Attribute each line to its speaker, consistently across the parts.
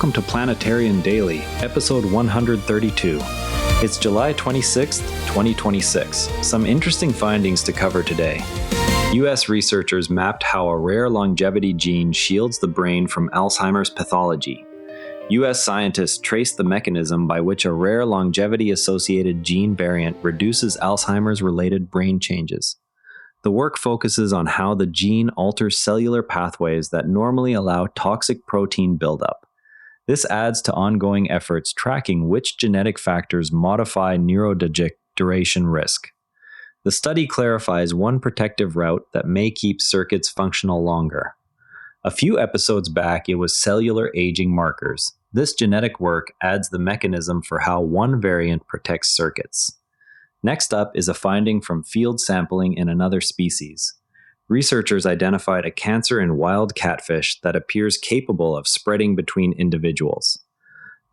Speaker 1: welcome to Planetterrian Daily, episode 132. It's July 26th, 2026. Some interesting findings to cover today. U.S. researchers mapped how a rare longevity gene shields the brain from Alzheimer's pathology. U.S. scientists traced the mechanism by which a rare longevity-associated gene variant reduces Alzheimer's-related brain changes. The work focuses on how the gene alters cellular pathways that normally allow toxic protein buildup. This adds to ongoing efforts tracking which genetic factors modify neurodegeneration risk. The study clarifies one protective route that may keep circuits functional longer. A few episodes back, it was cellular aging markers. This genetic work adds the mechanism for how one variant protects circuits. Next up is a finding from field sampling in another species. Researchers identified a cancer in wild catfish that appears capable of spreading between individuals.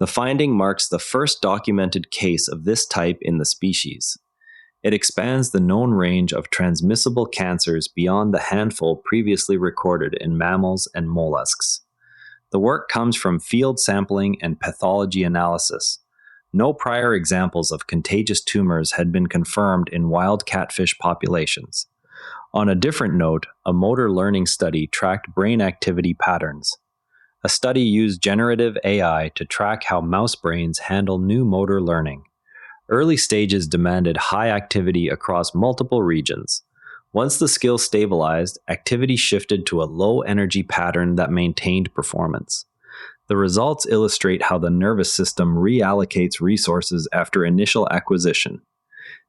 Speaker 1: The finding marks the first documented case of this type in the species. It expands the known range of transmissible cancers beyond the handful previously recorded in mammals and mollusks. The work comes from field sampling and pathology analysis. No prior examples of contagious tumors had been confirmed in wild catfish populations. On a different note, a motor learning study tracked brain activity patterns. A study used generative AI to track how mouse brains handle new motor learning. Early stages demanded high activity across multiple regions. Once the skill stabilized, activity shifted to a low-energy pattern that maintained performance. The results illustrate how the nervous system reallocates resources after initial acquisition.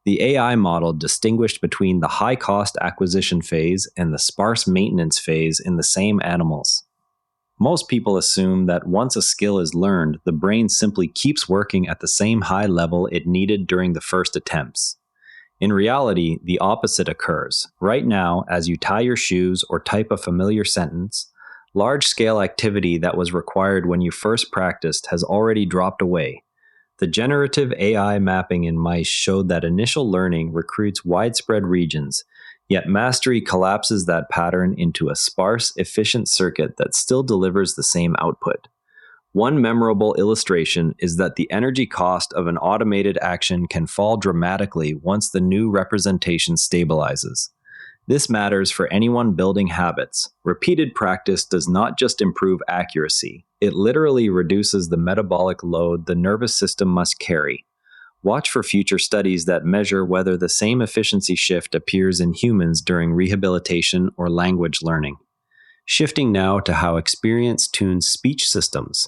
Speaker 1: The AI model distinguished between the high-cost acquisition phase and the sparse maintenance phase in the same animals. Most people assume that once a skill is learned, the brain simply keeps working at the same high level it needed during the first attempts. In reality, the opposite occurs. Right now, as you tie your shoes or type a familiar sentence, large-scale activity that was required when you first practiced has already dropped away. The generative AI mapping in mice showed that initial learning recruits widespread regions, yet mastery collapses that pattern into a sparse, efficient circuit that still delivers the same output. One memorable illustration is that the energy cost of an automated action can fall dramatically once the new representation stabilizes. This matters for anyone building habits. Repeated practice does not just improve accuracy, it literally reduces the metabolic load the nervous system must carry. Watch for future studies that measure whether the same efficiency shift appears in humans during rehabilitation or language learning. Shifting now to how experience tunes speech systems.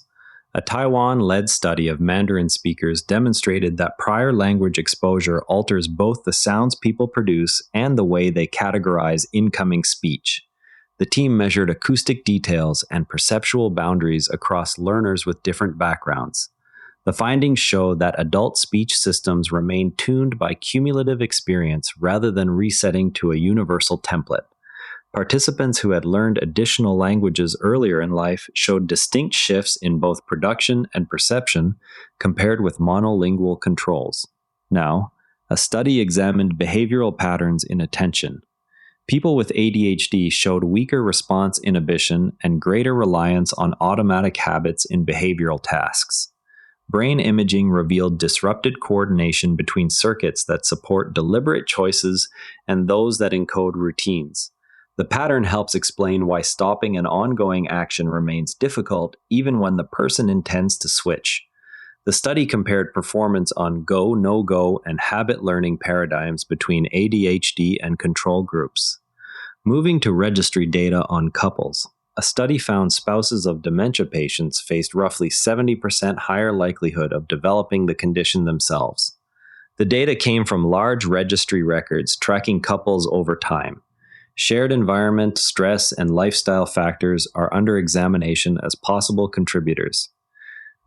Speaker 1: A Taiwan-led study of Mandarin speakers demonstrated that prior language exposure alters both the sounds people produce and the way they categorize incoming speech. The team measured acoustic details and perceptual boundaries across learners with different backgrounds. The findings show that adult speech systems remain tuned by cumulative experience rather than resetting to a universal template. Participants who had learned additional languages earlier in life showed distinct shifts in both production and perception compared with monolingual controls. Now, a study examined behavioral patterns in attention. People with ADHD showed weaker response inhibition and greater reliance on automatic habits in behavioral tasks. Brain imaging revealed disrupted coordination between circuits that support deliberate choices and those that encode routines. The pattern helps explain why stopping an ongoing action remains difficult even when the person intends to switch. The study compared performance on go, no-go, and habit learning paradigms between ADHD and control groups. Moving to registry data on couples, a study found spouses of dementia patients faced roughly 70% higher likelihood of developing the condition themselves. The data came from large registry records tracking couples over time. Shared environment, stress, and lifestyle factors are under examination as possible contributors.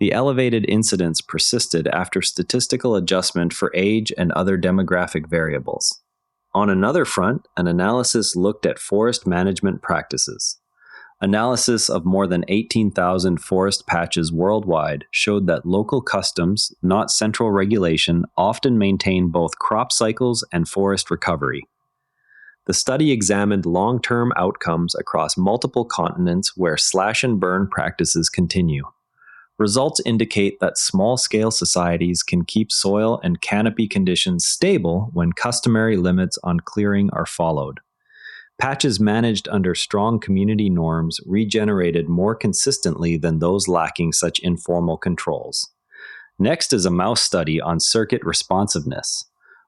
Speaker 1: The elevated incidence persisted after statistical adjustment for age and other demographic variables. On another front, an analysis looked at forest management practices. Analysis of more than 18,000 forest patches worldwide showed that local customs, not central regulation, often maintain both crop cycles and forest recovery. The study examined long-term outcomes across multiple continents where slash-and-burn practices continue. Results indicate that small-scale societies can keep soil and canopy conditions stable when customary limits on clearing are followed. Patches managed under strong community norms regenerated more consistently than those lacking such informal controls. Next is a mouse study on circuit responsiveness.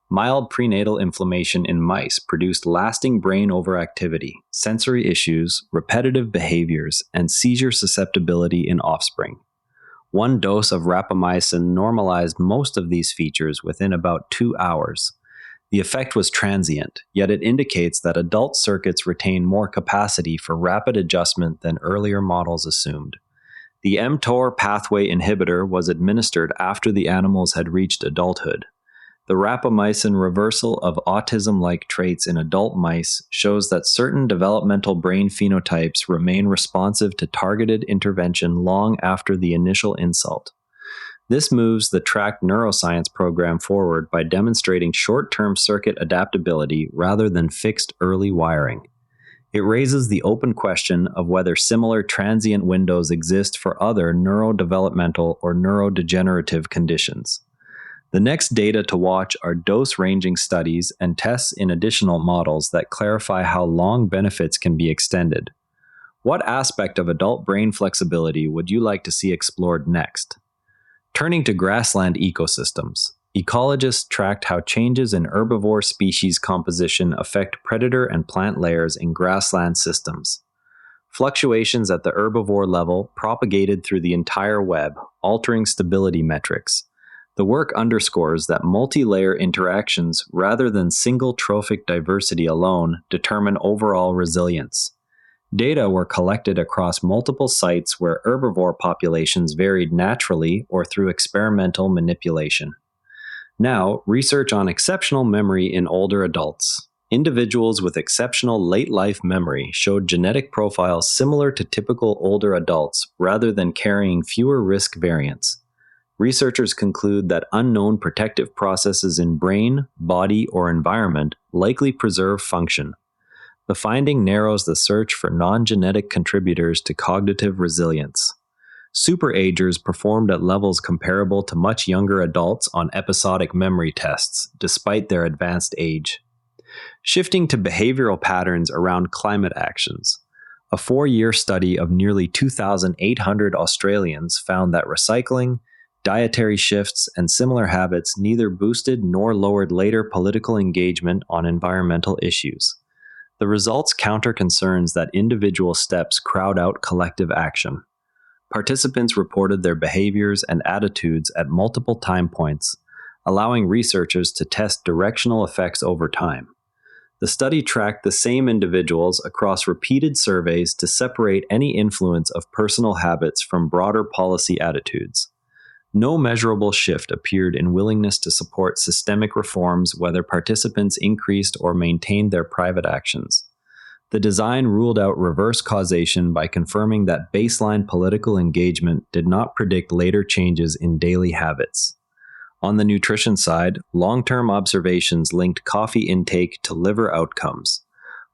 Speaker 1: Mild prenatal inflammation in mice produced lasting brain overactivity, sensory issues, repetitive behaviors, and seizure susceptibility in offspring. One dose of rapamycin normalized most of these features within about 2 hours. The effect was transient, yet it indicates that adult circuits retain more capacity for rapid adjustment than earlier models assumed. The mTOR pathway inhibitor was administered after the animals had reached adulthood. The rapamycin reversal of autism-like traits in adult mice shows that certain developmental brain phenotypes remain responsive to targeted intervention long after the initial insult. This moves the tracked neuroscience program forward by demonstrating short-term circuit adaptability rather than fixed early wiring. It raises the open question of whether similar transient windows exist for other neurodevelopmental or neurodegenerative conditions. The next data to watch are dose-ranging studies and tests in additional models that clarify how long benefits can be extended. What aspect of adult brain flexibility would you like to see explored next? Turning to grassland ecosystems, ecologists tracked how changes in herbivore species composition affect predator and plant layers in grassland systems. Fluctuations at the herbivore level propagated through the entire web, altering stability metrics. The work underscores that multi-layer interactions rather than single trophic diversity alone determine overall resilience. Data were collected across multiple sites where herbivore populations varied naturally or through experimental manipulation. Now, research on exceptional memory in older adults. Individuals with exceptional late-life memory showed genetic profiles similar to typical older adults rather than carrying fewer risk variants. Researchers conclude that unknown protective processes in brain, body, or environment likely preserve function. The finding narrows the search for non-genetic contributors to cognitive resilience. Superagers performed at levels comparable to much younger adults on episodic memory tests, despite their advanced age. Shifting to behavioral patterns around climate actions. A 4-year study of nearly 2,800 Australians found that recycling, dietary shifts, and similar habits neither boosted nor lowered later political engagement on environmental issues. The results counter concerns that individual steps crowd out collective action. Participants reported their behaviors and attitudes at multiple time points, allowing researchers to test directional effects over time. The study tracked the same individuals across repeated surveys to separate any influence of personal habits from broader policy attitudes. No measurable shift appeared in willingness to support systemic reforms whether participants increased or maintained their private actions. The design ruled out reverse causation by confirming that baseline political engagement did not predict later changes in daily habits. On the nutrition side, long-term observations linked coffee intake to liver outcomes.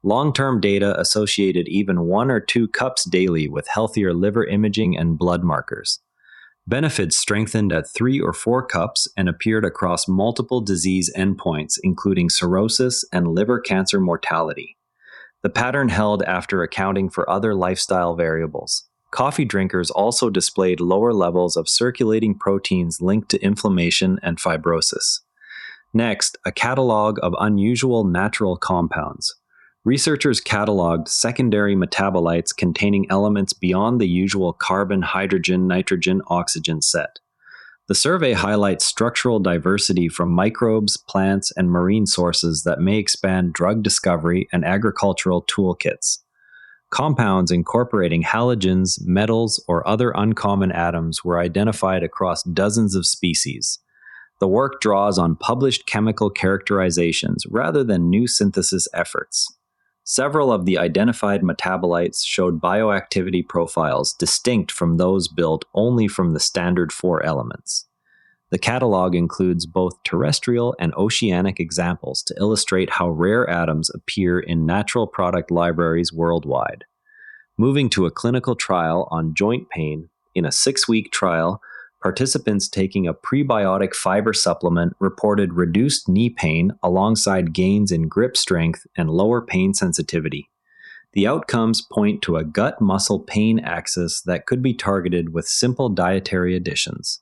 Speaker 1: Long-term data associated even 1 or 2 cups daily with healthier liver imaging and blood markers. Benefits strengthened at 3 or 4 cups and appeared across multiple disease endpoints, including cirrhosis and liver cancer mortality. The pattern held after accounting for other lifestyle variables. Coffee drinkers also displayed lower levels of circulating proteins linked to inflammation and fibrosis. Next, a catalog of unusual natural compounds. Researchers cataloged secondary metabolites containing elements beyond the usual carbon, hydrogen, nitrogen, oxygen set. The survey highlights structural diversity from microbes, plants, and marine sources that may expand drug discovery and agricultural toolkits. Compounds incorporating halogens, metals, or other uncommon atoms were identified across dozens of species. The work draws on published chemical characterizations rather than new synthesis efforts. Several of the identified metabolites showed bioactivity profiles distinct from those built only from the standard 4 elements. The catalog includes both terrestrial and oceanic examples to illustrate how rare atoms appear in natural product libraries worldwide. Moving to a clinical trial on joint pain, in a 6-week trial, participants taking a prebiotic fiber supplement reported reduced knee pain alongside gains in grip strength and lower pain sensitivity. The outcomes point to a gut-muscle pain axis that could be targeted with simple dietary additions.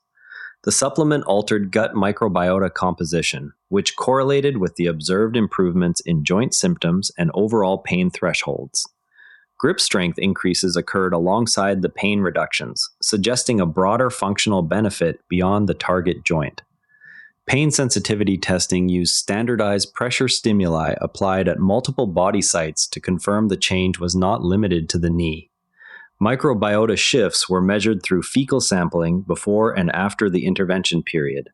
Speaker 1: The supplement altered gut microbiota composition, which correlated with the observed improvements in joint symptoms and overall pain thresholds. Grip strength increases occurred alongside the pain reductions, suggesting a broader functional benefit beyond the target joint. Pain sensitivity testing used standardized pressure stimuli applied at multiple body sites to confirm the change was not limited to the knee. Microbiota shifts were measured through fecal sampling before and after the intervention period.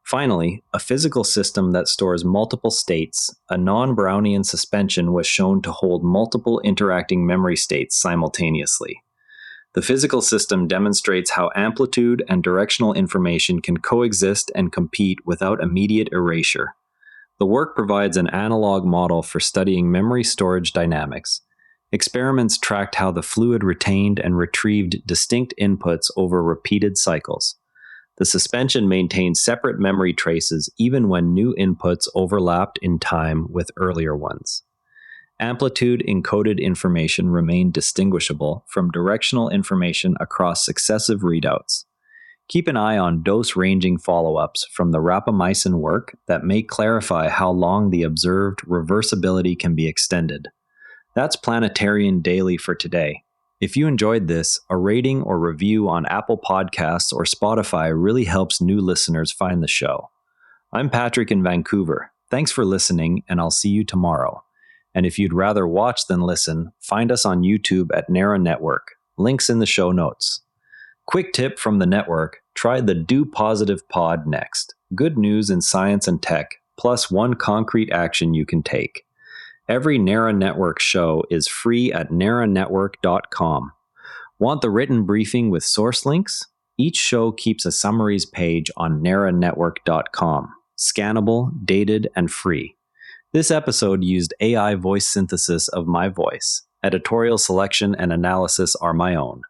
Speaker 1: Finally, a physical system that stores multiple states, a non-Brownian suspension, was shown to hold multiple interacting memory states simultaneously. The physical system demonstrates how amplitude and directional information can coexist and compete without immediate erasure. The work provides an analog model for studying memory storage dynamics. Experiments tracked how the fluid retained and retrieved distinct inputs over repeated cycles. The suspension maintained separate memory traces even when new inputs overlapped in time with earlier ones. Amplitude-encoded information remained distinguishable from directional information across successive readouts. Keep an eye on dose-ranging follow-ups from the rapamycin work that may clarify how long the observed reversibility can be extended. That's Planetterrian Daily for today. If you enjoyed this, a rating or review on Apple Podcasts or Spotify really helps new listeners find the show. I'm Patrick in Vancouver. Thanks for listening, and I'll see you tomorrow. And if you'd rather watch than listen, find us on YouTube at NARA Network. Links in the show notes. Quick tip from the network, try the Do Positive Pod next. Good news in science and tech, plus one concrete action you can take. Every NARA Network show is free at naranetwork.com. Want the written briefing with source links? Each show keeps a summaries page on naranetwork.com. Scannable, dated, and free. This episode used AI voice synthesis of my voice. Editorial selection and analysis are my own.